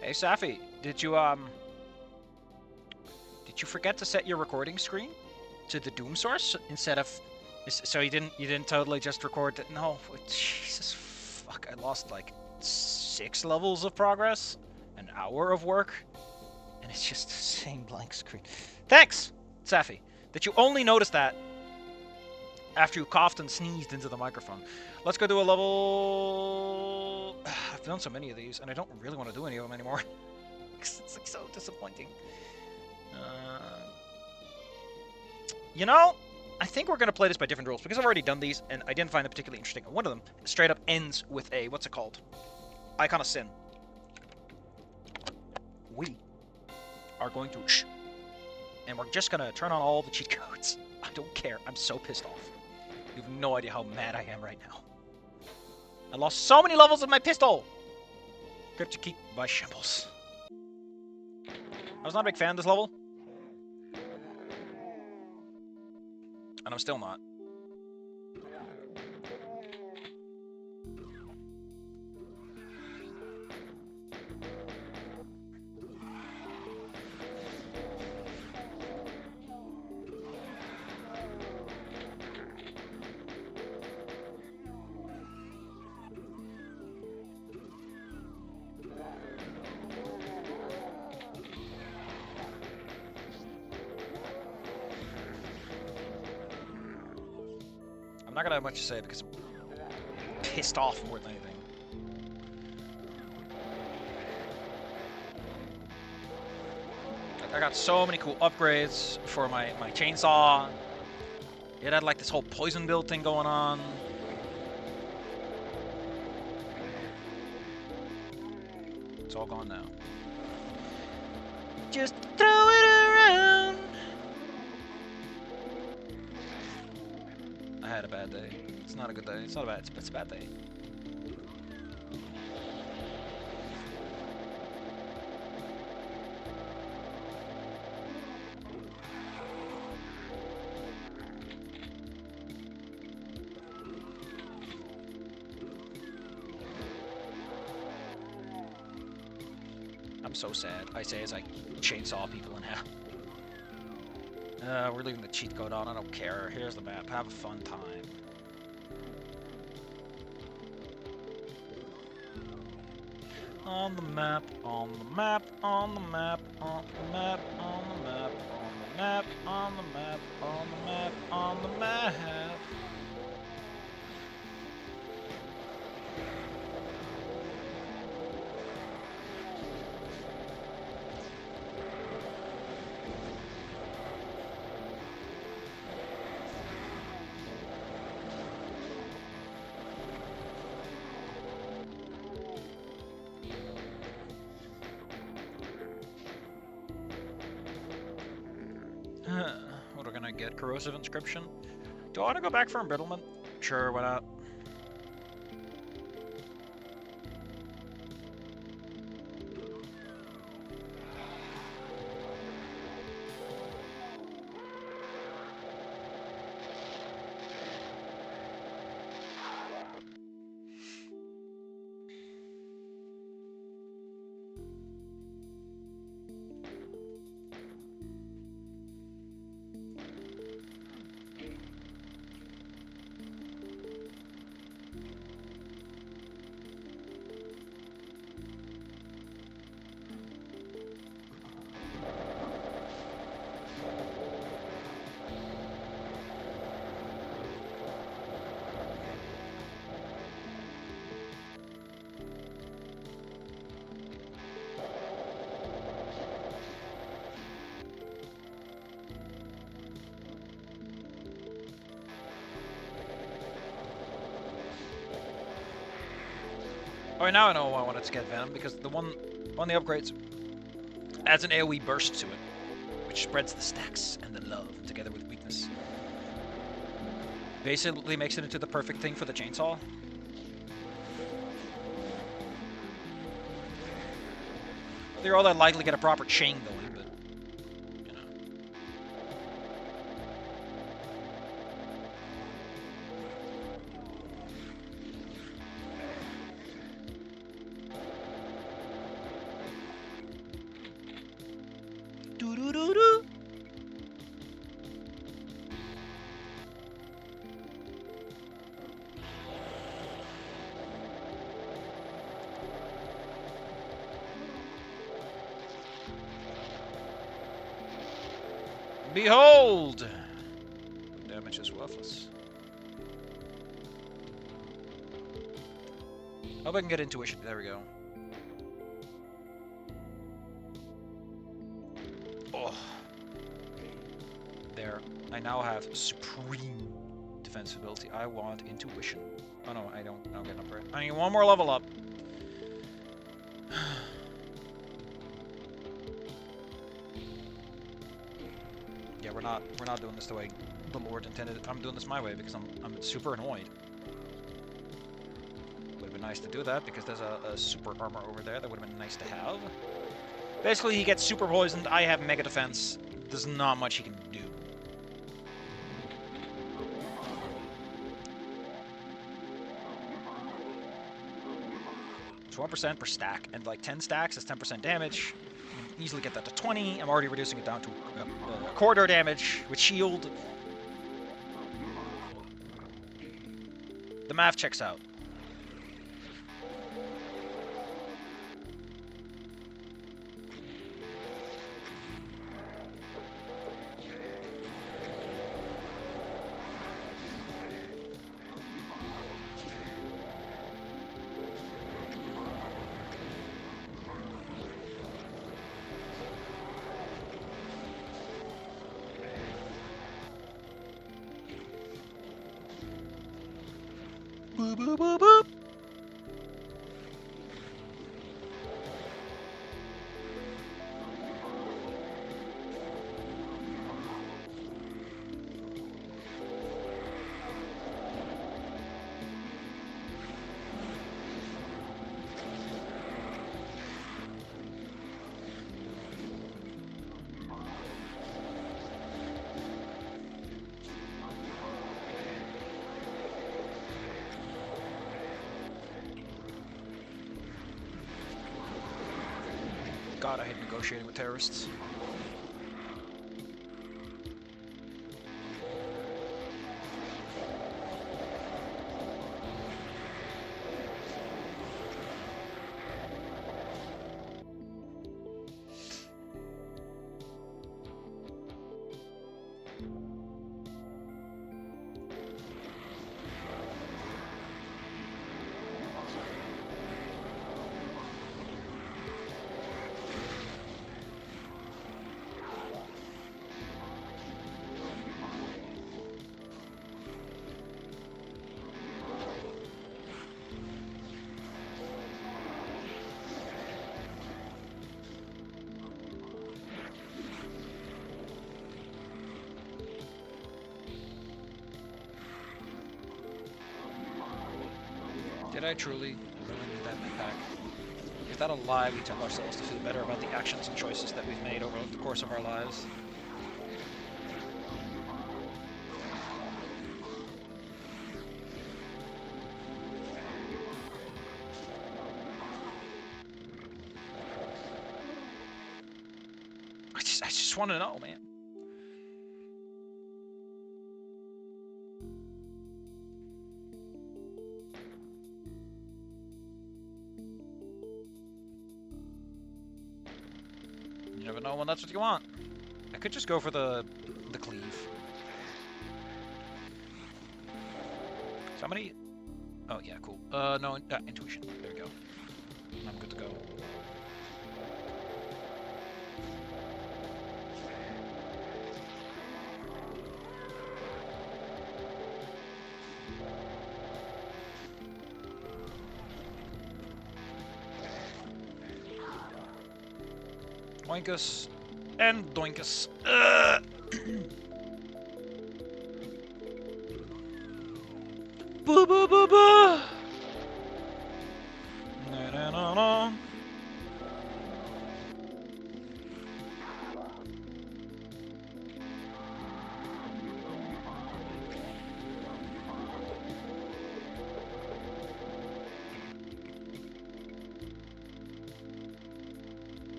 Hey, Safi, did you forget to set your recording screen to the Doom source instead of, so you didn't totally just record it? No, Jesus, fuck, I lost like 6 levels of progress, an hour of work, and it's just the same blank screen. Thanks, Safi, that you only noticed that after you coughed and sneezed into the microphone. Let's go do a level. I've done so many of these, and I don't really want to do any of them anymore. It's like so disappointing. You know, I think we're going to play this by different rules, because I've already done these, and I didn't find them particularly interesting. One of them straight up ends with a, what's it called? Icon of Sin. We are going to and we're just going to turn on all the cheat codes. I don't care. I'm so pissed off. You have no idea how mad I am right now. I lost so many levels with my pistol! Cryptic by Shambles. I was not a big fan of this level. And I'm still not. I'm not gonna have much to say because I'm pissed off more than anything. I got so many cool upgrades for my chainsaw. It had like this whole poison build thing going on. It's all gone now. Just throw it around. I had a bad day. It's not a good day. It's not a bad. It's a bad day. I'm so sad. I say as I chainsaw people in half. We're leaving the cheat code on. I don't care. Here's the map. Have a fun time. On the map, on the map, on the map, on the map, on the map, on the map, on the map, on the map, on the map. What are we gonna get? Corrosive inscription? Do I want to go back for embrittlement? Sure, why not? Oh, now I know why I wanted to get Venom, because the one the upgrades adds an AoE burst to it, which spreads the stacks and the love together with weakness. Basically makes it into the perfect thing for the chainsaw. They're all that likely to get a proper chain going, but you know. Behold! Damage is worthless. Hope I can get intuition. There we go. Oh. There. I now have supreme defense ability. I want intuition. Oh no, I don't get enough for it. I need one more level up. Yeah, we're not doing this the way the Lord intended. I'm doing this my way because I'm super annoyed. Would have been nice to do that because there's a super armor over there that would have been nice to have. Basically, he gets super poisoned. I have mega defense. There's not much he can do. It's 1% per stack, and like 10 stacks is 10% damage. You can easily get that to 20. I'm already reducing it down to a quarter damage with shield. The math checks out. Boop, boop, boop, boop. God, I hate negotiating with terrorists. Did I truly really need that mid-pack? Is that a lie we tell ourselves to feel better about the actions and choices that we've made over the course of our lives? I just want to know, man. You never know when that's what you want. I could just go for the cleave. So how many? Oh yeah, cool. No, intuition. There we go. I'm good to go. Oinkus and doinkus. Boo boo boo boo. Na na na na.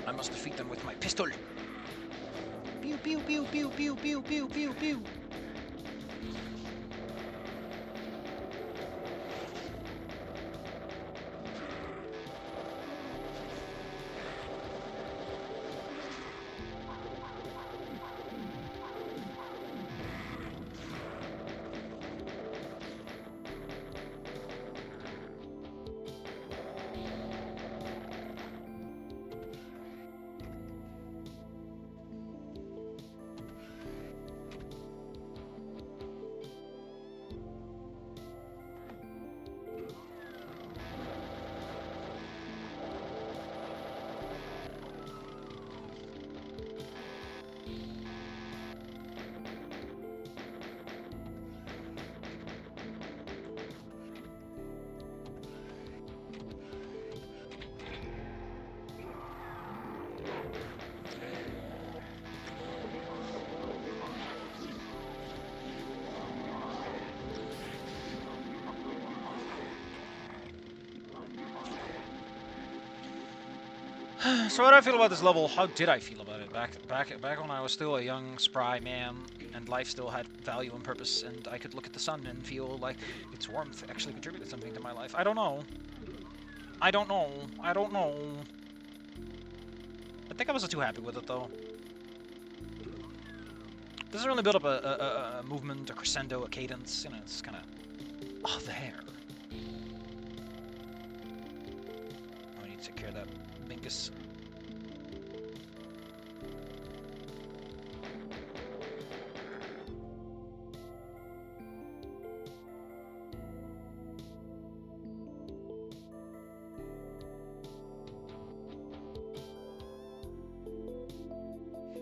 I must defeat them with my pistol. Pew pew pew pew pew pew pew pew pew. So what do I feel about this level? How did I feel about it back when I was still a young, spry man, and life still had value and purpose, and I could look at the sun and feel like its warmth actually contributed something to my life? I don't know. I don't know. I don't know. I think I wasn't too happy with it though. Doesn't really build up a movement, a crescendo, a cadence. You know, it's kind of oh there. I need to take care of that Minkus.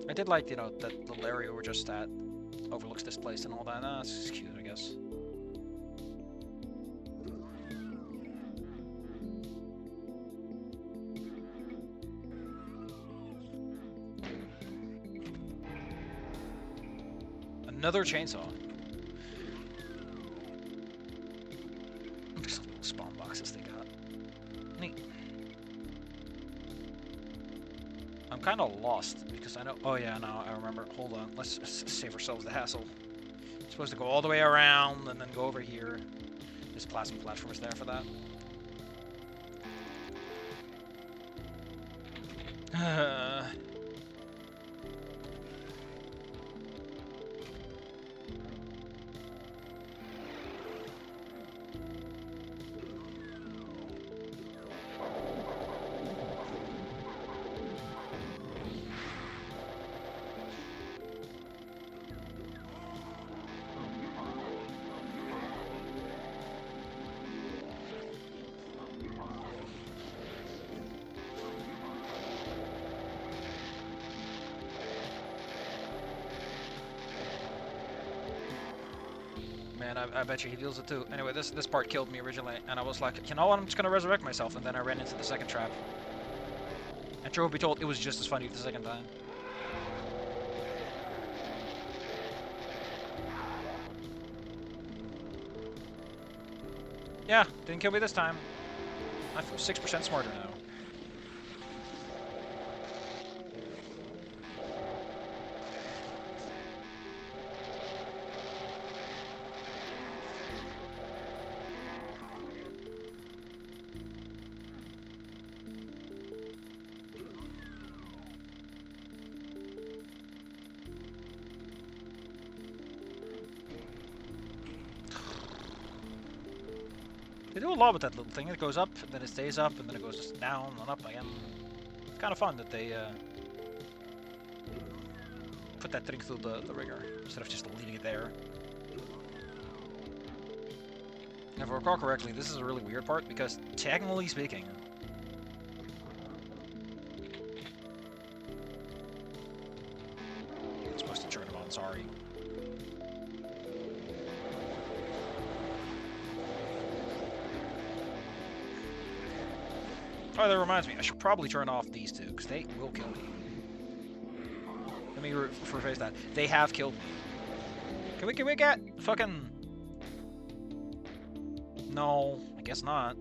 I did like, you know, that little area we're just at overlooks this place and all that. It's cute, I guess. Another chainsaw. These little spawn boxes they got. Neat. I'm kind of lost because I know. Oh yeah, no, I remember. Hold on, let's save ourselves the hassle. We're supposed to go all the way around and then go over here. This plasma platform is there for that. Man, I bet you he deals it too. Anyway, this part killed me originally, and I was like, you know what, I'm just gonna resurrect myself, and then I ran into the second trap. And truth be told, it was just as funny the second time. Yeah, didn't kill me this time. I feel 6% smarter now. They do a lot with that little thing. It goes up, and then it stays up, and then it goes down and up again. It's kind of fun that they put that thing through the ringer instead of just leaving it there. If I recall correctly, this is a really weird part because, technically speaking, I'm supposed to turn them on, sorry. Oh, that reminds me, I should probably turn off these two, because they will kill me. Let me rephrase that. They have killed me. Can we get fucking... No, I guess not.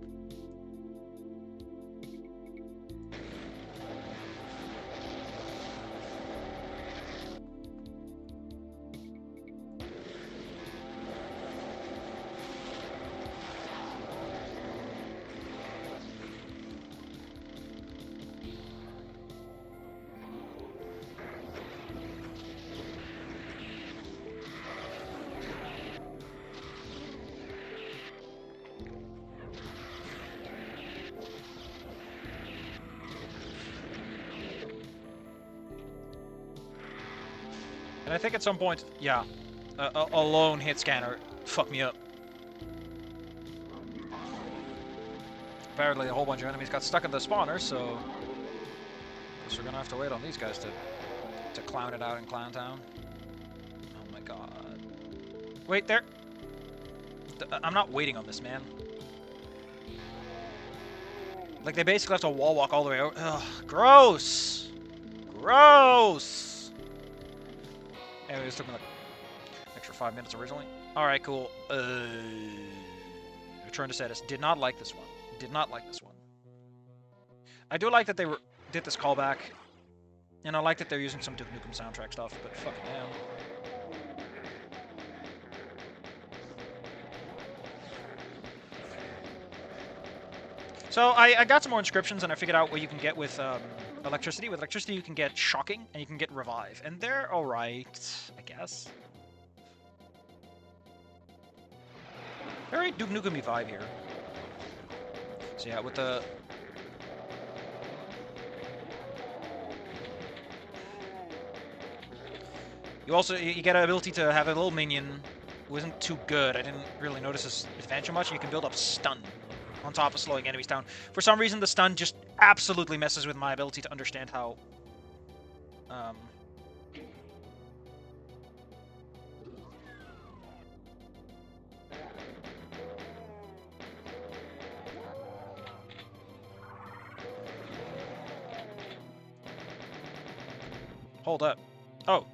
And I think at some point, yeah, a lone hit scanner fucked me up. Apparently a whole bunch of enemies got stuck in the spawner, so guess we're gonna have to wait on these guys to clown it out in Clown Town. Oh my god. Wait, there. I'm not waiting on this, man. Like, they basically have to wall walk all the way over. Ugh, gross! Gross! Anyway, it took me like extra 5 minutes originally. Alright, cool. Return to Seitis. Did not like this one. Did not like this one. I do like that did this callback. And I like that they're using some Duke Nukem soundtrack stuff, but fucking hell. So I got some more inscriptions, and I figured out what you can get with electricity. With electricity, you can get shocking, and you can get revive, and they're alright, I guess. Very Duke Nukem-y vibe here. So yeah, with the... You get an ability to have a little minion who isn't too good. I didn't really notice his advantage much, and you can build up stun on top of slowing enemies down. For some reason, the stun just absolutely messes with my ability to understand how... Hold up. Oh.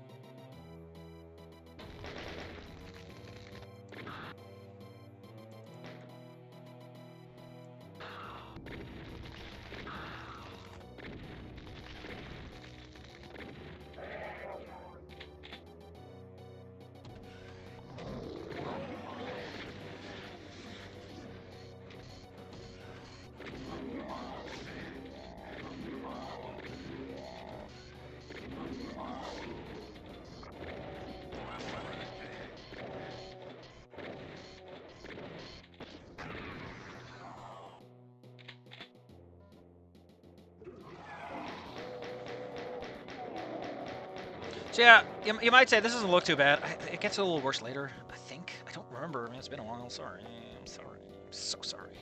So yeah, you might say this doesn't look too bad. It gets a little worse later, I think. I don't remember. I mean, it's been a while. Sorry. I'm sorry. I'm so sorry.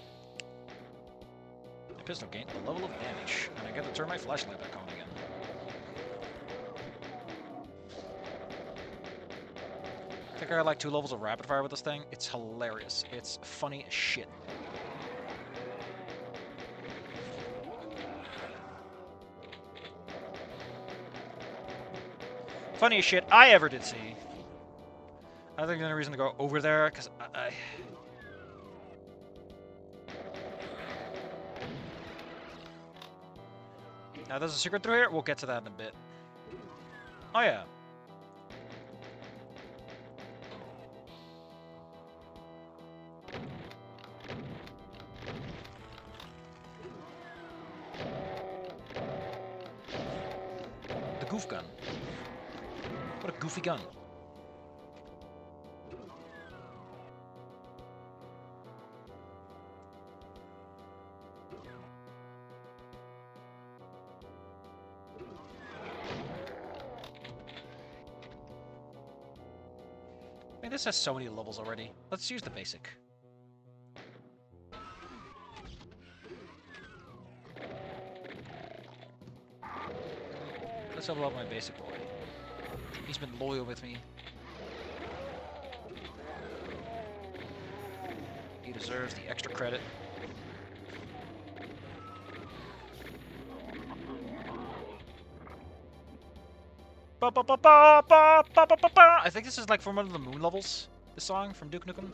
My pistol gained a level of damage, and I get to turn my flashlight back on again. I think I got like 2 levels of rapid fire with this thing. It's hilarious. It's funny as shit. Funniest shit I ever did see. I think the only reason to go over there, because I... Now there's a secret through here, we'll get to that in a bit. Oh yeah. The goof gun. What a goofy gun. I mean, this has so many levels already. Let's use the basic. Let's level up my basic boy. He's been loyal with me. He deserves the extra credit. I think this is like from one of the moon levels. This song from Duke Nukem.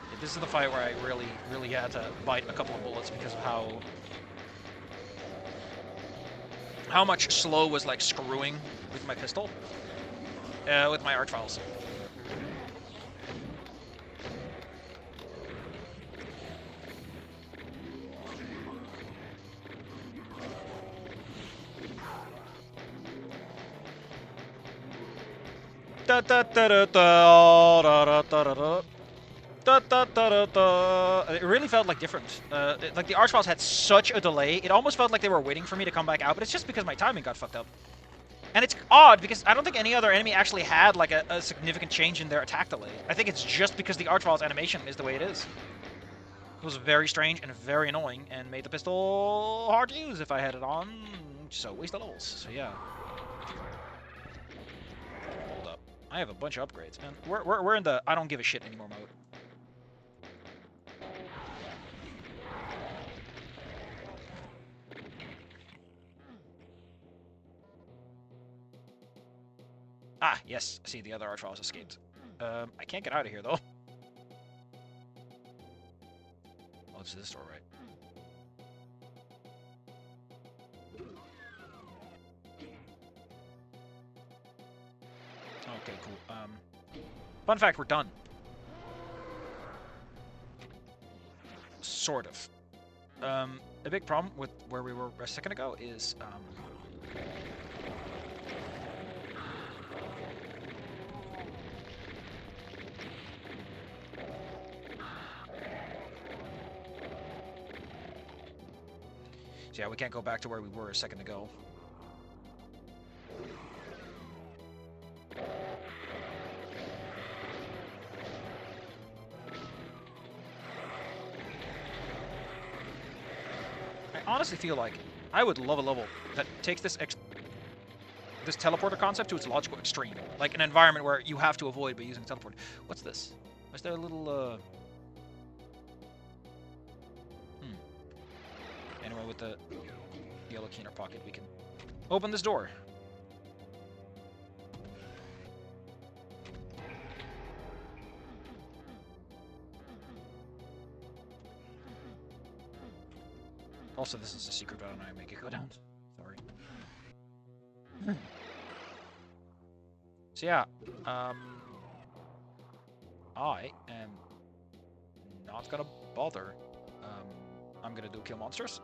Yeah, this is the fight where I really had to bite a couple of bullets because of how much slow was like screwing with my pistol, with my arch files. It really felt like different. Like the arch files had such a delay, it almost felt like they were waiting for me to come back out, but it's just because my timing got fucked up. And it's odd, because I don't think any other enemy actually had like a significant change in their attack delay. I think it's just because the arch files animation is the way it is. It was very strange and very annoying, and made the pistol hard to use if I had it on, so waste of levels, so yeah. Hold up. I have a bunch of upgrades, and we're in the I don't give a shit anymore mode. Ah, yes, I see the other arch files escaped. I can't get out of here, though. Oh, it's this door, right? Okay, cool. Fun fact, we're done. Sort of. A big problem with where we were a second ago is, so yeah, we can't go back to where we were a second ago. I honestly feel like I would love a level that takes this teleporter concept to its logical extreme. Like an environment where you have to avoid by using teleport. What's this? Is there a little, Anyway, with the yellow key in our pocket, we can open this door. Also, this is a secret, but I don't know how to make it go down. Sorry. So yeah, I am not gonna bother. I'm gonna do kill monsters,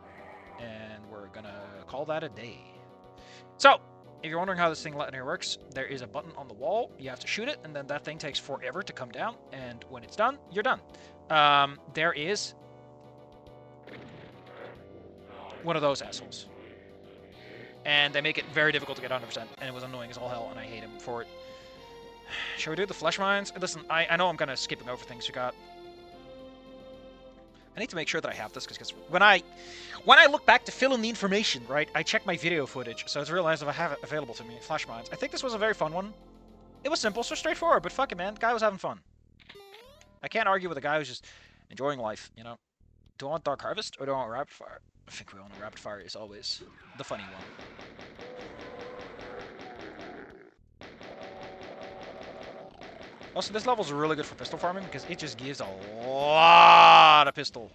and we're gonna call that a day. So, if you're wondering how this thing linear works, there is a button on the wall. You have to shoot it, and then that thing takes forever to come down. And when it's done, you're done. There is one of those assholes. And they make it very difficult to get 100%, and it was annoying as all hell, and I hate him for it. Shall we do the flesh mines? Listen, I know I'm kind of skipping over things. We got... I need to make sure that I have this, because when I look back to fill in the information, right, I check my video footage, so it's realized if I have it available to me. Flesh mines. I think this was a very fun one. It was simple, so straightforward, but fuck it, man. The guy was having fun. I can't argue with a guy who's just enjoying life, you know? Do I want Dark Harvest, or do I want Rapid Fire? I think we want Rapid Fire is always the funny one. Also, this level's really good for pistol farming because it just gives a lot of pistol.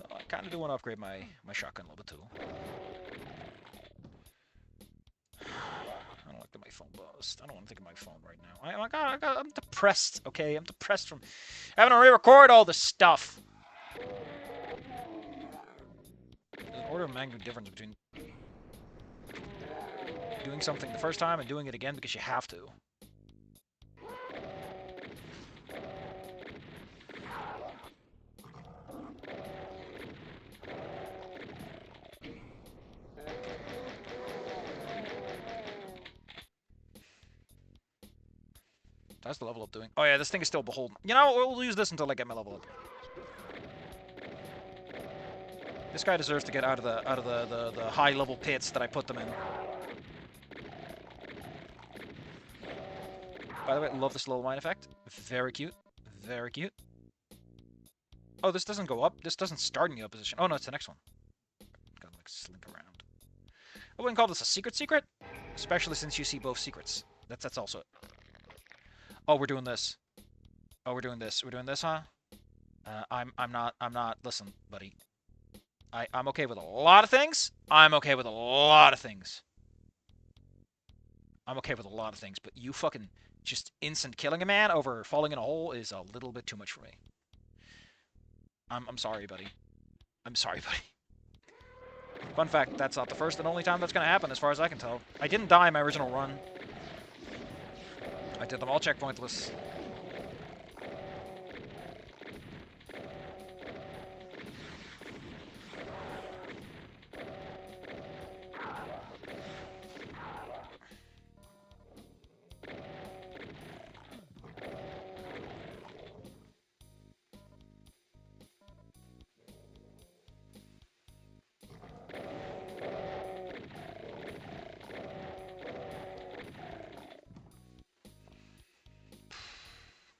I kind of do want to upgrade my shotgun a little bit too. I don't like that my phone buzzed. I don't want to think of my phone right now. I'm depressed, okay? I'm depressed from having to re-record all this stuff. There's an order of magnitude difference between doing something the first time and doing it again because you have to. That's the level up doing. Oh yeah, this thing is still beholden. You know, we'll use this until I get my level up. This guy deserves to get out of the high level pits that I put them in. By the way, I love this little mine effect. Very cute. Very cute. Oh, this doesn't go up. This doesn't start in the opposition. Oh no, it's the next one. Gotta like slink around. I wouldn't call this a secret, especially since you see both secrets. That's also it. Oh, we're doing this. Oh, we're doing this. We're doing this, huh? I'm not. Listen, buddy. I'm okay with a lot of things. I'm okay with a lot of things. I'm okay with a lot of things, but you fucking just instant killing a man over falling in a hole is a little bit too much for me. I'm sorry, buddy. I'm sorry, buddy. Fun fact, that's not the first and only time that's gonna happen, as far as I can tell. I didn't die in my original run. I did them all checkpointless.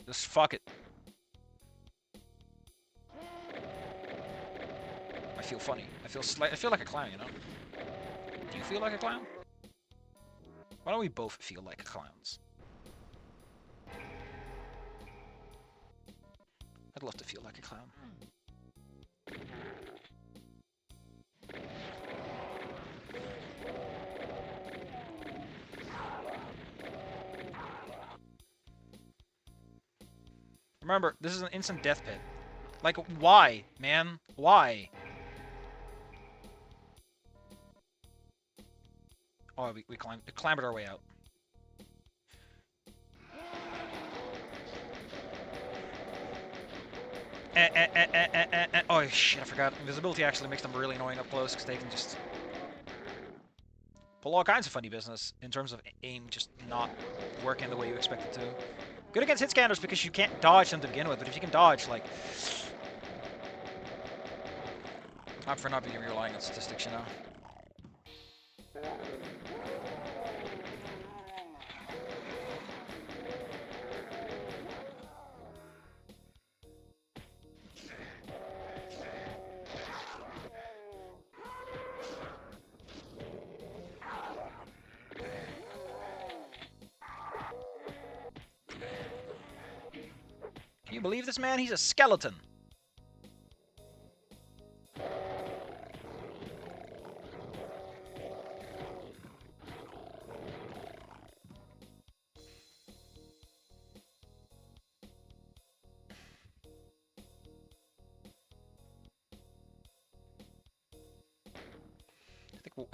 Just fuck it. I feel funny. I feel like a clown, you know? Do you feel like a clown? Why don't we both feel like clowns? love to feel like a clown. Remember, this is an instant death pit. Like, why, man? Why? Oh, we clambered our way out. Oh, shit, I forgot. Invisibility actually makes them really annoying up close, because they can just pull all kinds of funny business in terms of aim just not working the way you expect it to. Good against hit scanners because you can't dodge them to begin with, but if you can dodge, like... I'm for not being relying on statistics, you know. Can you believe this man? He's a skeleton.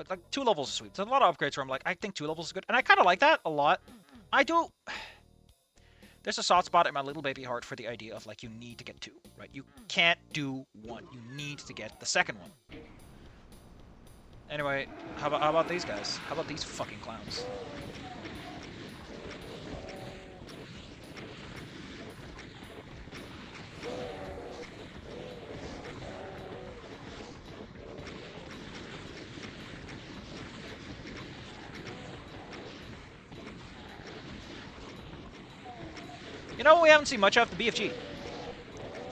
Like 2 levels is sweet. There's a lot of upgrades where I'm like, I think 2 levels is good, and I kind of like that a lot. I do. There's a soft spot in my little baby heart for the idea of like you need to get 2, right? You can't do 1. You need to get the second one. Anyway, how about these guys? How about these fucking clowns? You know what we haven't seen much of? The BFG.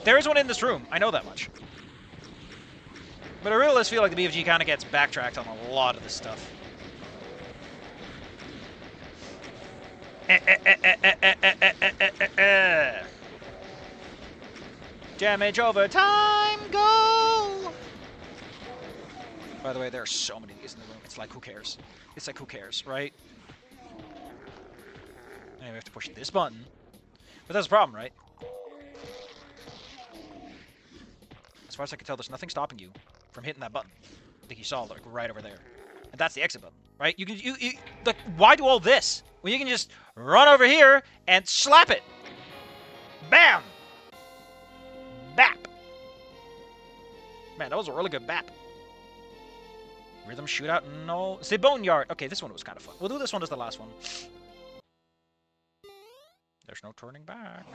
There is one in this room. I know that much. But I really just feel like the BFG kind of gets backtracked on a lot of this stuff. Damage over time, go! By the way, there are so many of these in the room. It's like, who cares? It's like, who cares, right? Anyway, we have to push this button. But that's a problem, right? As far as I can tell, there's nothing stopping you from hitting that button. I think you saw, like, right over there. And that's the exit button, right? You can, like, why do all this? When you can just run over here and slap it. Bam! Bap! Man, that was a really good bap. Rhythm shootout? No. The Boneyard. Okay, this one was kind of fun. We'll do this one as the last one. There's no turning back.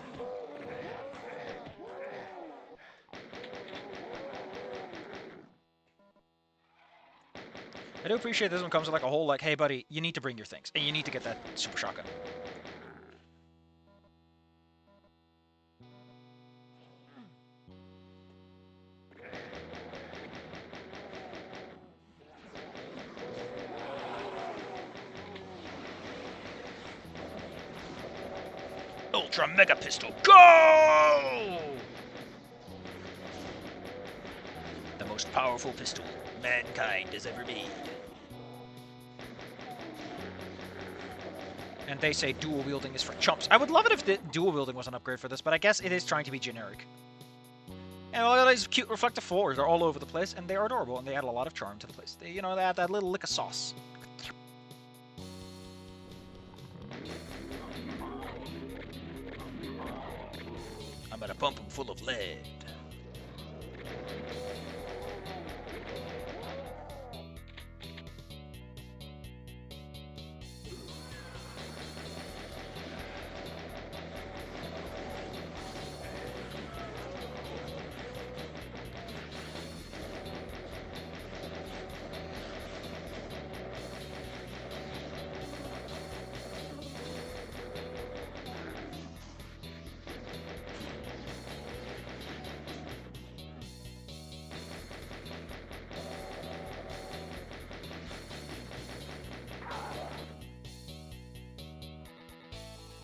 I do appreciate this one comes with like a whole like, hey buddy, you need to bring your things. And you need to get that super shotgun. Ultra Mega Pistol, go! The most powerful pistol mankind has ever made. And they say dual wielding is for chumps. I would love it if the dual wielding was an upgrade for this, but I guess it is trying to be generic. And look at these cute reflective floors. They're all over the place, and they are adorable, and they add a lot of charm to the place. They, you know, they add that little lick of sauce. I'm gonna pump them full of lead.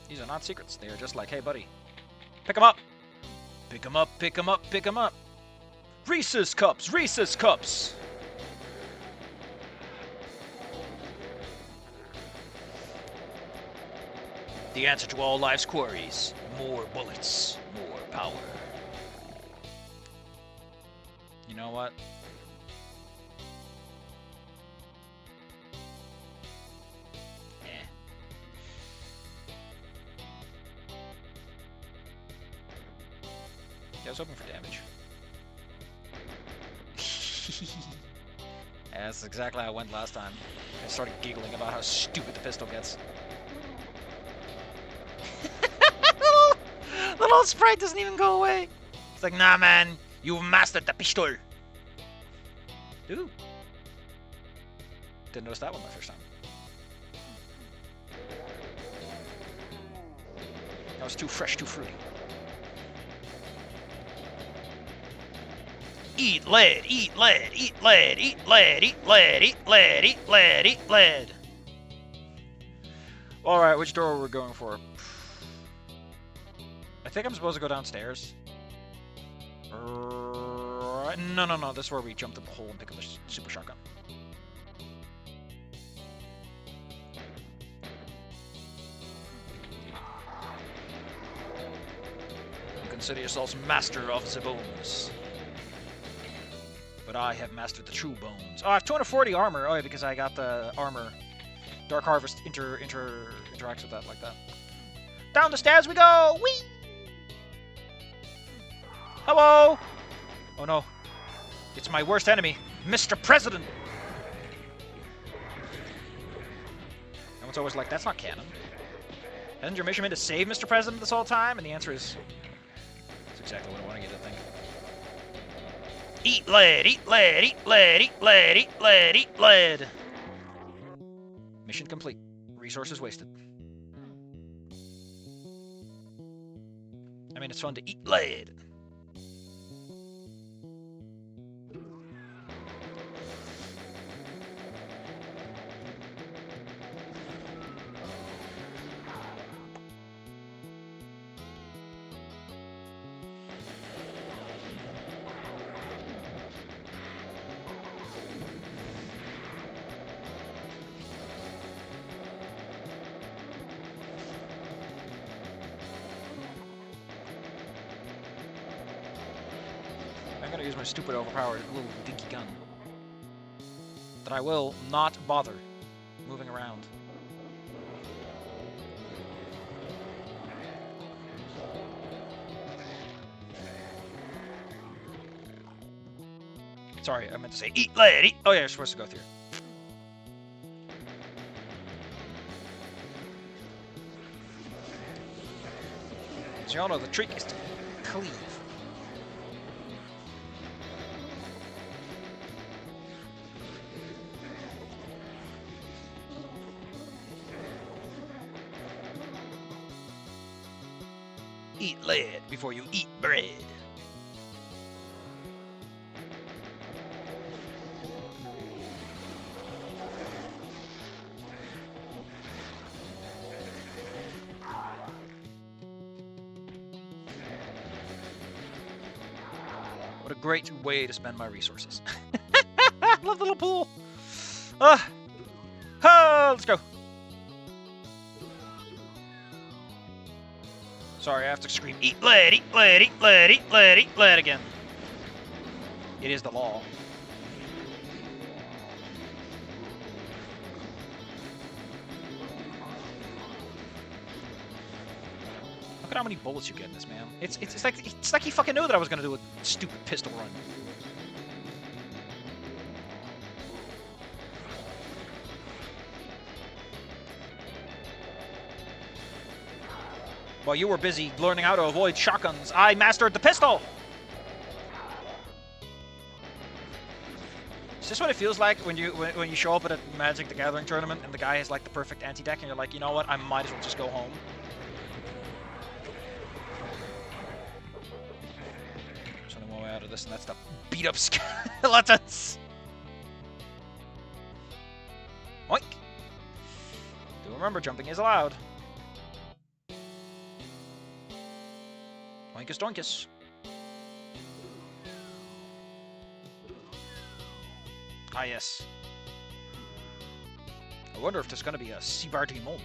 These are not secrets. They are just like, hey, buddy, pick them up. Pick 'em up, pick 'em up, pick 'em up. Reese's Cups, Reese's Cups. The answer to all life's queries. More bullets, more power. You know what? I was hoping for damage. Yeah, that's exactly how I went last time. I started giggling about how stupid the pistol gets. The little sprite doesn't even go away. It's like, nah, man, you've mastered the pistol. Ooh. Didn't notice that one my first time. That was too fresh, too fruity. Eat lead, eat lead, eat lead, eat lead, eat lead, eat lead, eat lead, eat lead. Alright, which door are we going for? I think I'm supposed to go downstairs. No. This is where we jump through the hole and pick up the super shotgun. Consider yourselves master of the bones. But I have mastered the true bones. Oh, I have 240 armor. Oh, yeah, because I got the armor. Dark Harvest interacts with that like that. Down the stairs we go! Whee! Hello! Oh no. It's my worst enemy, Mr. President! Everyone's always like, that's not canon. Hasn't your mission been to save Mr. President this whole time? And the answer is, that's exactly what I want to get to think. Eat lead, eat lead, eat lead, eat lead, eat lead, eat lead. Mission complete. Resources wasted. I mean, it's fun to eat lead. I'm gonna use my stupid overpowered little dinky gun. That I will not bother moving around. Sorry, I meant to say eat lead, eat. Oh yeah, you're supposed to go through. So y'all know the trick is to cleave. Eat lead before you eat bread. What a great way to spend my resources. Love the little pool. Let's go. Sorry, I have to scream, eat lead, eat lead, eat lead, eat lead, eat lead again. It is the law. Look at how many bullets you get in this, man. It's like he fucking knew that I was gonna do a stupid pistol run. While you were busy learning how to avoid shotguns, I mastered the pistol! Is this what it feels like when you show up at a Magic the Gathering tournament and the guy has like the perfect anti-deck and you're like, you know what, I might as well just go home? There's only one way out of this, and that's to beat up skeletons! Oink! Do remember, jumping is allowed. Oinkus doinkus. Ah, yes. I wonder if there's gonna be a Cyberdemon.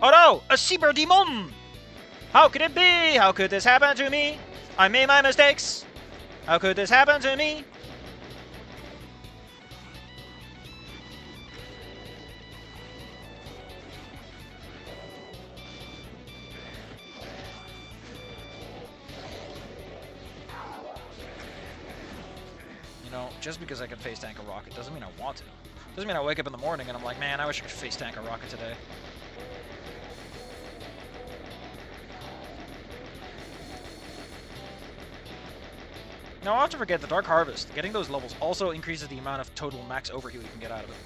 Oh no! A Cyberdemon! How could it be? How could this happen to me? I made my mistakes. How could this happen to me? You know, just because I can face tank a rocket doesn't mean I want to. Doesn't mean I wake up in the morning and I'm like, man, I wish I could face tank a rocket today. Now, I often forget the Dark Harvest. Getting those levels also increases the amount of total max overheal you can get out of it.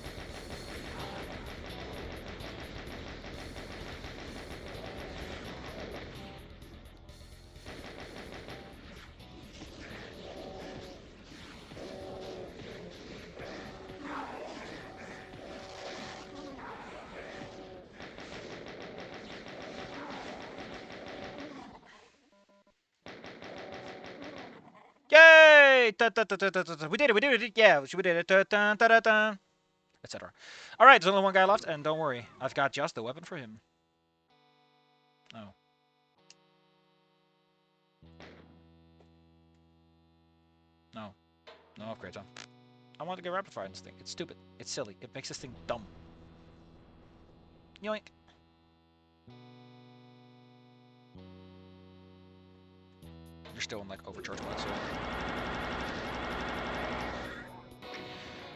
Yay! We did it, yeah, we did it, etc. Alright, there's only one guy left, and don't worry, I've got just the weapon for him. Oh. No. No upgrades, huh? I want to get rapid fire in this thing. It's stupid. It's silly. It makes this thing dumb. Yoink. You're still in, like, overcharge mode, so...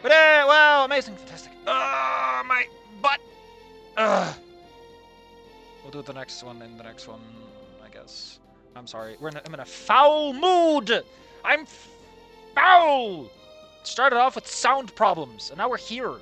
But, well, amazing, fantastic. My butt! Ugh. We'll do the next one and the next one, I guess. I'm sorry. I'm in a foul mood! I'm foul! Started off with sound problems, and now we're here.